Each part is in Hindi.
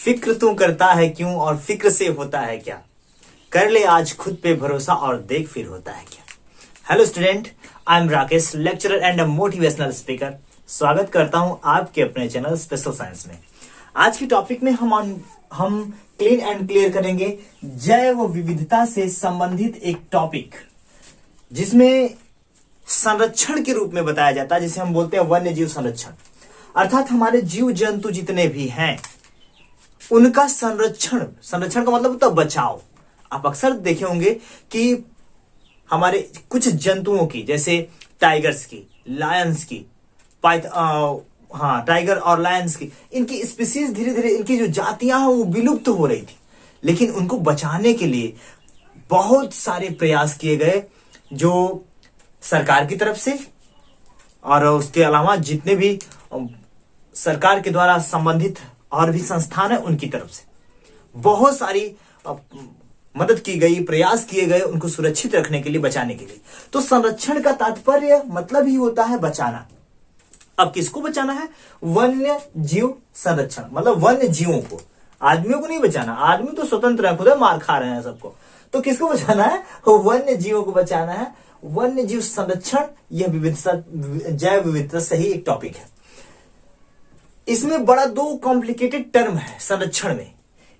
फिक्र तू करता है क्यों और फिक्र से होता है क्या, कर ले आज खुद पे भरोसा और देख फिर होता है क्या। Hello student, I am Rakesh, lecturer and a motivational speaker. स्वागत करता हूं आपके अपने चैनल स्पेशल साइंस में। आज की टॉपिक में हम क्लीन एंड क्लियर करेंगे जैव विविधता से संबंधित एक टॉपिक, जिसमें संरक्षण के रूप में बताया जाता है, जिसे हम बोलते हैं वन्य जीव संरक्षण। अर्थात हमारे जीव जंतु जितने भी हैं उनका संरक्षण का मतलब होता है बचाव। आप अक्सर देखे होंगे कि हमारे कुछ जंतुओं की, जैसे टाइगर्स की, लायंस की, टाइगर और लायंस की, इनकी स्पीसीज धीरे धीरे, इनकी जो जातियां हैं वो विलुप्त हो रही थी, लेकिन उनको बचाने के लिए बहुत सारे प्रयास किए गए, जो सरकार की तरफ से और उसके अलावा जितने भी सरकार के द्वारा संबंधित और भी संस्थान है उनकी तरफ से बहुत सारी मदद की गई, प्रयास किए गए उनको सुरक्षित रखने के लिए, बचाने के लिए। तो संरक्षण का तात्पर्य मतलब ही होता है बचाना। अब किसको बचाना है? वन्य जीव संरक्षण, मतलब वन्य जीवों को। आदमियों को नहीं बचाना, आदमी तो स्वतंत्र है, खुद मार खा रहे हैं सबको। तो किसको बचाना है? वन्य जीवों को बचाना है। वन्य जीव संरक्षण, यह जैव विविधता से ही एक टॉपिक है। इसमें बड़ा दो कॉम्प्लिकेटेड टर्म है संरक्षण में।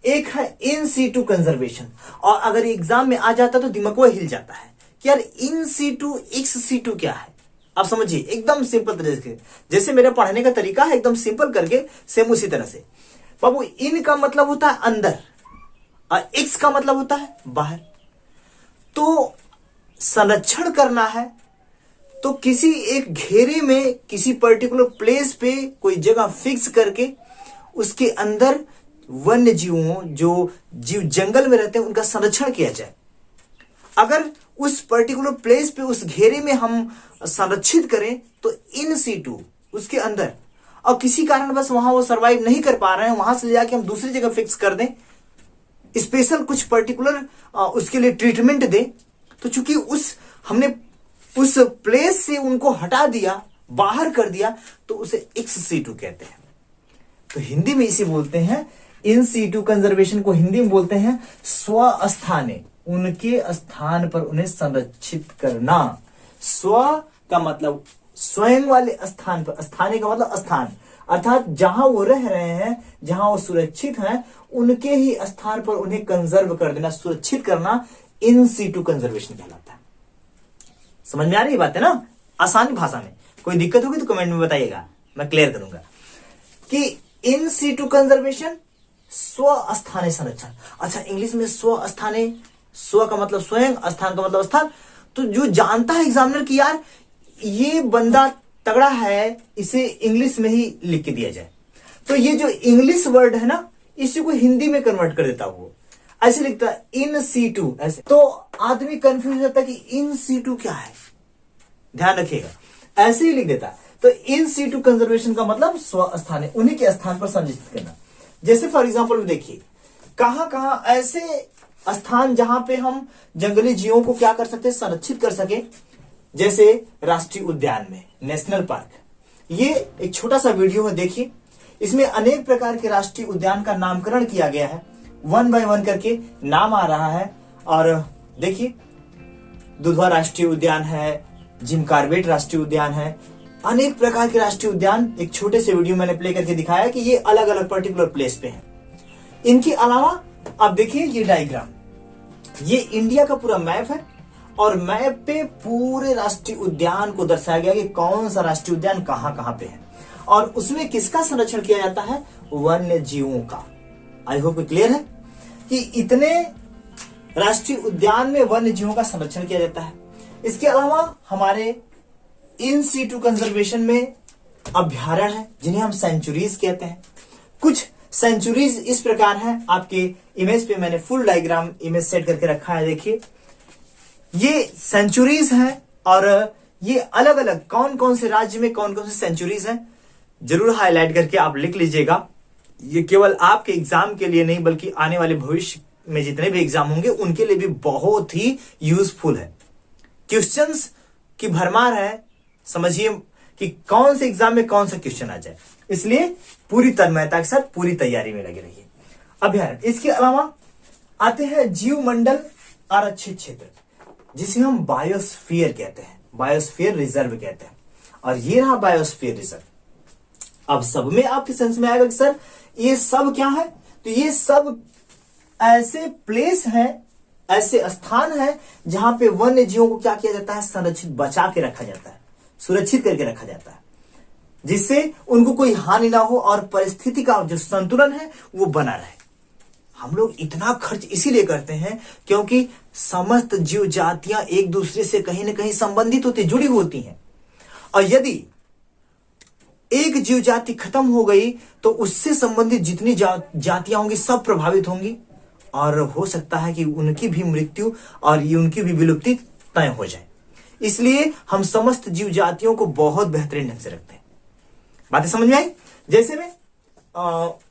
एक है इन सीटू कंजर्वेशन, और अगर एग्जाम में आ जाता तो दिमाग वो हिल जाता है कि यार इन सीटू एक्स सीटू क्या है। आप समझिए, एकदम सिंपल तरीके से, जैसे मेरे पढ़ने का तरीका है एकदम सिंपल करके, सेम उसी तरह से। बाबू, इन का मतलब होता है अंदर और एक्स का मतलब होता है बाहर। तो संरक्षण करना है तो किसी एक घेरे में, किसी पर्टिकुलर प्लेस पे कोई जगह फिक्स करके उसके अंदर वन्य जीवों, जो जीव जंगल में रहते हैं, उनका संरक्षण किया जाए। अगर उस पर्टिकुलर प्लेस पे, उस घेरे में हम संरक्षित करें तो इन सीटू उसके अंदर, और किसी कारणवश वहां वो सरवाइव नहीं कर पा रहे हैं, वहां से ले जाके हम दूसरी जगह फिक्स कर दें, स्पेशल कुछ पर्टिकुलर उसके लिए ट्रीटमेंट दें, तो चूंकि हमने उस प्लेस से उनको हटा दिया, बाहर कर दिया, तो उसे एक्स सीटू कहते हैं। तो हिंदी में इसे बोलते हैं इन सीटू कंजर्वेशन को हिंदी में बोलते हैं स्वस्थाने, उनके स्थान पर उन्हें संरक्षित करना। स्व का मतलब स्वयं वाले स्थान पर, स्थाने का मतलब स्थान, अर्थात जहां वो रह रहे हैं, जहां वो सुरक्षित हैं, उनके ही स्थान पर उन्हें कंजर्व कर देना, सुरक्षित करना, इन सीटू कंजर्वेशन कहलाता है। समझ में आ रही बात है ना? आसान भाषा में। कोई दिक्कत होगी तो कमेंट में बताइएगा, मैं क्लियर करूंगा। कि इन सीटू कंजर्वेशन, स्वस्थाने संरक्षण। अच्छा, इंग्लिश में स्वस्थाने, स्व का मतलब स्वयं, स्थान का मतलब स्थान। तो जो जानता है एग्जामिनर की यार ये बंदा तगड़ा है, इसे इंग्लिश में ही लिख के दिया जाए, तो ये जो इंग्लिश वर्ड है ना, इसी को हिंदी में कन्वर्ट कर देता वो, ऐसे लिखता है इन सीटू, ऐसे। तो आदमी कंफ्यूज होता है कि इन सीटू क्या है, ध्यान रखिएगा, ऐसे ही लिख देता है। तो इन सीटू कंजर्वेशन का मतलब स्वस्थाने, उन्हीं के स्थान पर संरक्षित करना। जैसे फॉर एग्जांपल देखिए, कहां ऐसे स्थान जहां पे हम जंगली जीवों को क्या कर सकते हैं, संरक्षित कर सके। जैसे राष्ट्रीय उद्यान में, नेशनल पार्क, ये एक छोटा सा वीडियो है, देखिए। इसमें अनेक प्रकार के राष्ट्रीय उद्यान का नामकरण किया गया है, 1 बाय 1 करके नाम आ रहा है। और देखिए, दुधवा राष्ट्रीय उद्यान है, जिम कार्बेट राष्ट्रीय उद्यान है, अनेक प्रकार के राष्ट्रीय उद्यान एक छोटे से वीडियो मैंने प्ले करके दिखाया कि ये अलग अलग पर्टिकुलर प्लेस पे हैं। इनके अलावा आप देखिए ये डायग्राम, ये इंडिया का पूरा मैप है, और मैप पे पूरे राष्ट्रीय उद्यान को दर्शाया गया कि कौन सा राष्ट्रीय उद्यान कहां कहां पे है, और उसमें किसका संरक्षण किया जाता है, वन्य जीवों का। आई होप क्लियर है कि इतने राष्ट्रीय उद्यान में वन्य जीवों का संरक्षण किया जाता है। इसके अलावा हमारे इन सीटू कंजर्वेशन में अभ्यारण्य है, जिन्हें हम सेंचुरीज कहते हैं। कुछ सेंचुरीज इस प्रकार हैं, आपके इमेज पे मैंने फुल डायग्राम इमेज सेट करके रखा है, देखिए ये सेंचुरीज हैं, और ये अलग अलग कौन कौन से राज्य में कौन कौन से सेंचुरीज हैं, जरूर हाईलाइट करके आप लिख लीजिएगा। ये केवल आपके एग्जाम के लिए नहीं, बल्कि आने वाले भविष्य में जितने भी एग्जाम होंगे उनके लिए भी बहुत ही यूजफुल है। क्वेश्चंस की भरमार है, समझिए कि कौन से एग्जाम में कौन सा क्वेश्चन आ जाए, इसलिए पूरी तन्मयता के साथ पूरी तैयारी में लगे रहिए। अभयारण्य। इसके अलावा आते हैं जीव मंडल आरक्षित क्षेत्र, जिसे हम बायोस्फीयर कहते हैं, बायोस्फीयर रिजर्व कहते हैं। और ये रहा बायोस्फीयर रिजर्व। अब सब में आपके सेंस में आएगा कि सर ये सब क्या है, तो ये सब ऐसे प्लेस हैं, ऐसे स्थान है जहां पे वन्य जीवों को क्या किया जाता है, संरक्षित, बचा के रखा जाता है, सुरक्षित करके रखा जाता है, जिससे उनको कोई हानि ना हो और परिस्थिति का जो संतुलन है वो बना रहे। हम लोग इतना खर्च इसीलिए करते हैं क्योंकि समस्त जीव जातियां एक दूसरे से कहीं ना कहीं संबंधित होती, जुड़ी होती हैं। और यदि एक जीव जाति खत्म हो गई तो उससे संबंधित जितनी जातियां होंगी सब प्रभावित होंगी, और हो सकता है कि उनकी भी मृत्यु और उनकी भी विलुप्ति तय हो जाए। इसलिए हम समस्त जीव जातियों को बहुत बेहतरीन ढंग से रखते हैं। बातें समझ में आई? जैसे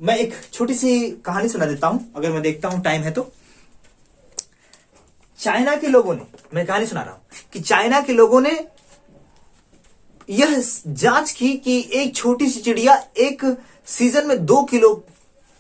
मैं एक छोटी सी कहानी सुना देता हूं, अगर मैं देखता हूं टाइम है तो। चाइना के लोगों ने, मैं कहानी सुना रहा हूं कि चाइना के लोगों ने यह जांच की कि एक छोटी सी चिड़िया एक सीजन में 2 किलो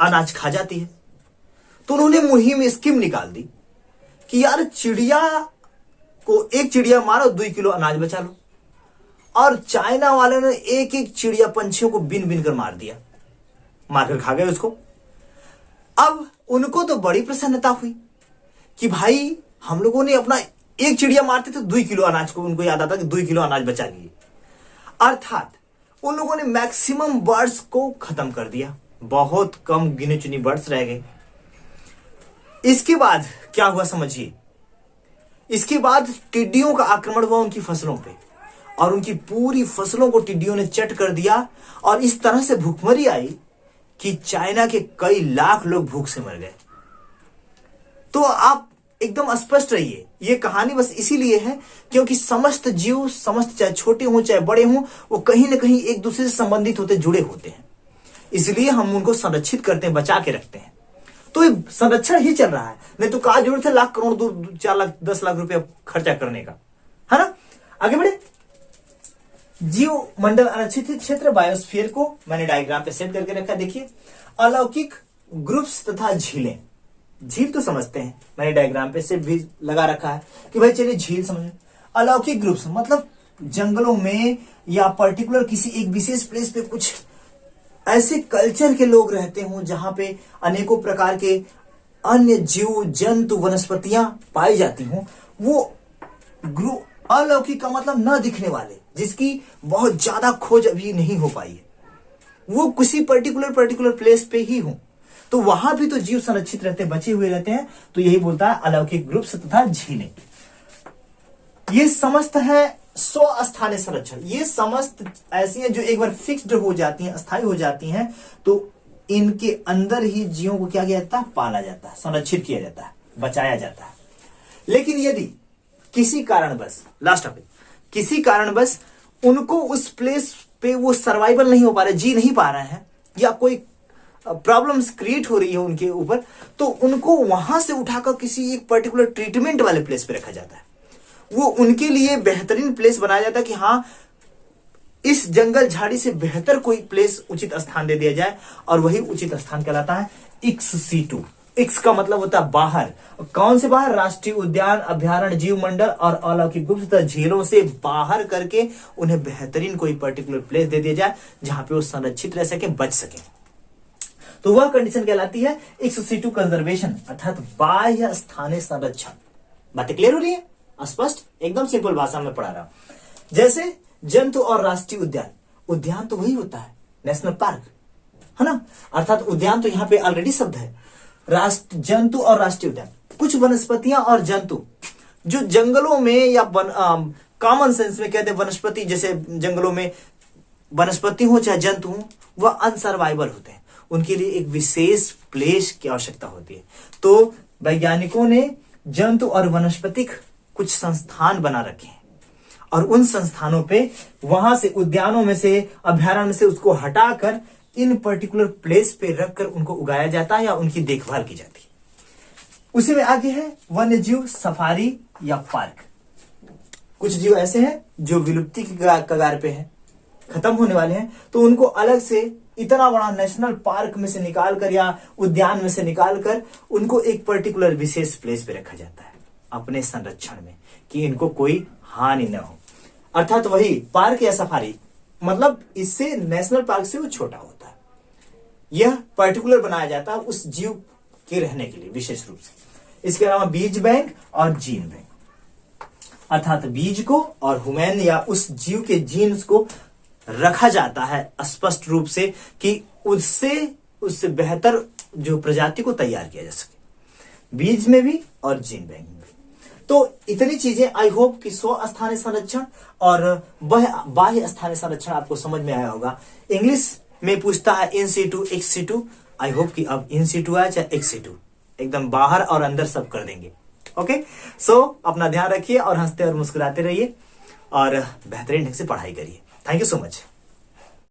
अनाज खा जाती है। तो उन्होंने मुहिम स्कीम निकाल दी कि यार चिड़िया को, एक चिड़िया मारो 2 किलो अनाज बचा लो। और चाइना वाले ने एक एक चिड़िया पंछियों को बिन बिन कर मार दिया, मारकर खा गए उसको। अब उनको तो बड़ी प्रसन्नता हुई कि भाई हम लोगों ने अपना एक चिड़िया मारते थे 2 किलो अनाज को, उनको याद आता कि 2 किलो अनाज बचा लिए। अर्थात उन लोगों ने मैक्सिमम बर्ड्स को खत्म कर दिया, बहुत कम गिने चुनी बर्ड्स रह गए। इसके बाद क्या हुआ समझिए, इसके बाद टिड्डियों का आक्रमण हुआ उनकी फसलों पे, और उनकी पूरी फसलों को टिड्डियों ने चट कर दिया। और इस तरह से भूखमरी आई कि चाइना के कई लाख लोग भूख से मर गए। तो आप एकदम स्पष्ट रहिए, यह कहानी बस इसीलिए है क्योंकि समस्त जीव, समस्त चाहे छोटे हों चाहे बड़े हों, वो कहीं ना कहीं एक दूसरे से संबंधित होते, जुड़े होते हैं। इसलिए हम उनको संरक्षित करते हैं, बचा के रखते हैं। तो ये संरक्षण ही चल रहा है, नहीं तो कहा जरूरत है लाख करोड़ 4 लाख 10 लाख रुपया खर्चा करने का, है ना। आगे बढ़े। जीव मंडल आरक्षित क्षेत्र, बायोस्फीयर को मैंने डायग्राम पे सेट करके रखा। देखिए, अलौकिक ग्रुप्स तथा झीलें। झील तो समझते हैं, मैंने डायग्राम पे से भी लगा रखा है कि भाई चलिए झील समझ। अलौकिक ग्रुप्स मतलब जंगलों में या पर्टिकुलर किसी एक विशेष प्लेस पे कुछ ऐसे कल्चर के लोग रहते हों जहां पे अनेकों प्रकार के अन्य जीव जंतु वनस्पतियां पाई जाती हों। वो ग्रुप अलौकिक का मतलब न दिखने वाले, जिसकी बहुत ज्यादा खोज अभी नहीं हो पाई है, वो किसी पर्टिकुलर प्लेस पे ही हो, तो वहां भी तो जीव संरक्षित रहते हैं, बचे हुए रहते हैं। तो यही बोलता है अलौकिक ग्रुप्स तथा झीलें। ये समस्त है स्वस्थानीय संरक्षण। ये समस्त ऐसी हैं जो एक बार फिक्स्ड हो जाती हैं, अस्थायी हो जाती हैं, तो इनके अंदर ही जीवों को क्या किया जाता है, पाला जाता है, संरक्षित किया जाता है, बचाया जाता है। लेकिन यदि किसी कारणवश, लास्ट टॉपिक, किसी कारणवश उनको उस प्लेस पे वो सर्वाइवल नहीं हो पा रहे, जी नहीं पा रहे हैं, या कोई प्रॉब्लम्स क्रिएट हो रही है उनके ऊपर, तो उनको वहां से उठाकर किसी एक पर्टिकुलर ट्रीटमेंट वाले प्लेस पे रखा जाता है। वो उनके लिए बेहतरीन प्लेस बनाया जाता है कि हाँ, इस जंगल झाड़ी से बेहतर कोई प्लेस, उचित स्थान दे दिया जाए, और वही उचित स्थान कहलाता है ICS-C2। ICS का मतलब होता है बाहर। कौन से बाहर? राष्ट्रीय उद्यान, अभयारण्य, जीव मंडल और अलौकिक गुप्त तथा झीलों से बाहर करके उन्हें बेहतरीन कोई पर्टिकुलर प्लेस दे दिया जाए जहां पे वो संरक्षित रह सके, बच सके। तो वह कंडीशन कहलाती है ICS-C2 कंजर्वेशन, अर्थात बाह्य स्थानीय संरक्षण। बातें क्लियर हो रही है? स्पष्ट, एकदम सिंपल भाषा में पढ़ा रहा हूं। जैसे जंतु और राष्ट्रीय उद्यान। उद्यान तो वही होता है नेशनल पार्क, है ना, अर्थात उद्यान तो यहां पे ऑलरेडी शब्द है। जंतु और राष्ट्रीय उद्यान, कुछ वनस्पतियां और जंतु जो जंगलों में या कॉमन सेंस में कहते हैं वनस्पति, जैसे जंगलों में वनस्पति हो चाहे जंतु हो, वह अनसर्वाइवल होते हैं, उनके लिए एक विशेष प्लेस की आवश्यकता होती है। तो वैज्ञानिकों ने जंतु और वनस्पतिक कुछ संस्थान बना रखे हैं, और उन संस्थानों पे वहां से, उद्यानों में से, अभयारण्य से उसको हटाकर इन पर्टिकुलर प्लेस पे रखकर उनको उगाया जाता है या उनकी देखभाल की जाती है। उसी में आगे है वन्य जीव सफारी या पार्क। कुछ जीव ऐसे हैं जो विलुप्ति की कगार पे हैं, खत्म होने वाले हैं, तो उनको अलग से इतना बड़ा नेशनल पार्क में से निकाल कर या उद्यान में से निकाल कर उनको एक पर्टिकुलर विशेष प्लेस पे रखा जाता है अपने संरक्षण में, कि इनको कोई हानि न हो। अर्थात वही पार्क या सफारी, मतलब इससे नेशनल पार्क से वो छोटा होता है। यह पर्टिकुलर बनाया जाता है उस जीव के रहने के लिए विशेष रूप से। इसके अलावा बीज बैंक और जीन बैंक, अर्थात बीज को और हुमैन या उस जीव के जीन्स को रखा जाता है स्पष्ट रूप से कि उससे बेहतर जो प्रजाति को तैयार किया जा सके, बीज में भी और जीन बैंक में भी। तो इतनी चीजें आई होप कि स्वस्थानीय संरक्षण और बाह्य स्थानीय संरक्षण आपको समझ में आया होगा। इंग्लिश में पूछता है in situ ex situ, I hope कि अब इन सीटू आए चाहे एक्स सीटू, एकदम बाहर और अंदर सब कर देंगे। ओके, सो अपना ध्यान रखिए और हंसते और मुस्कुराते रहिए और बेहतरीन ढंग से पढ़ाई करिए। Thank you so much.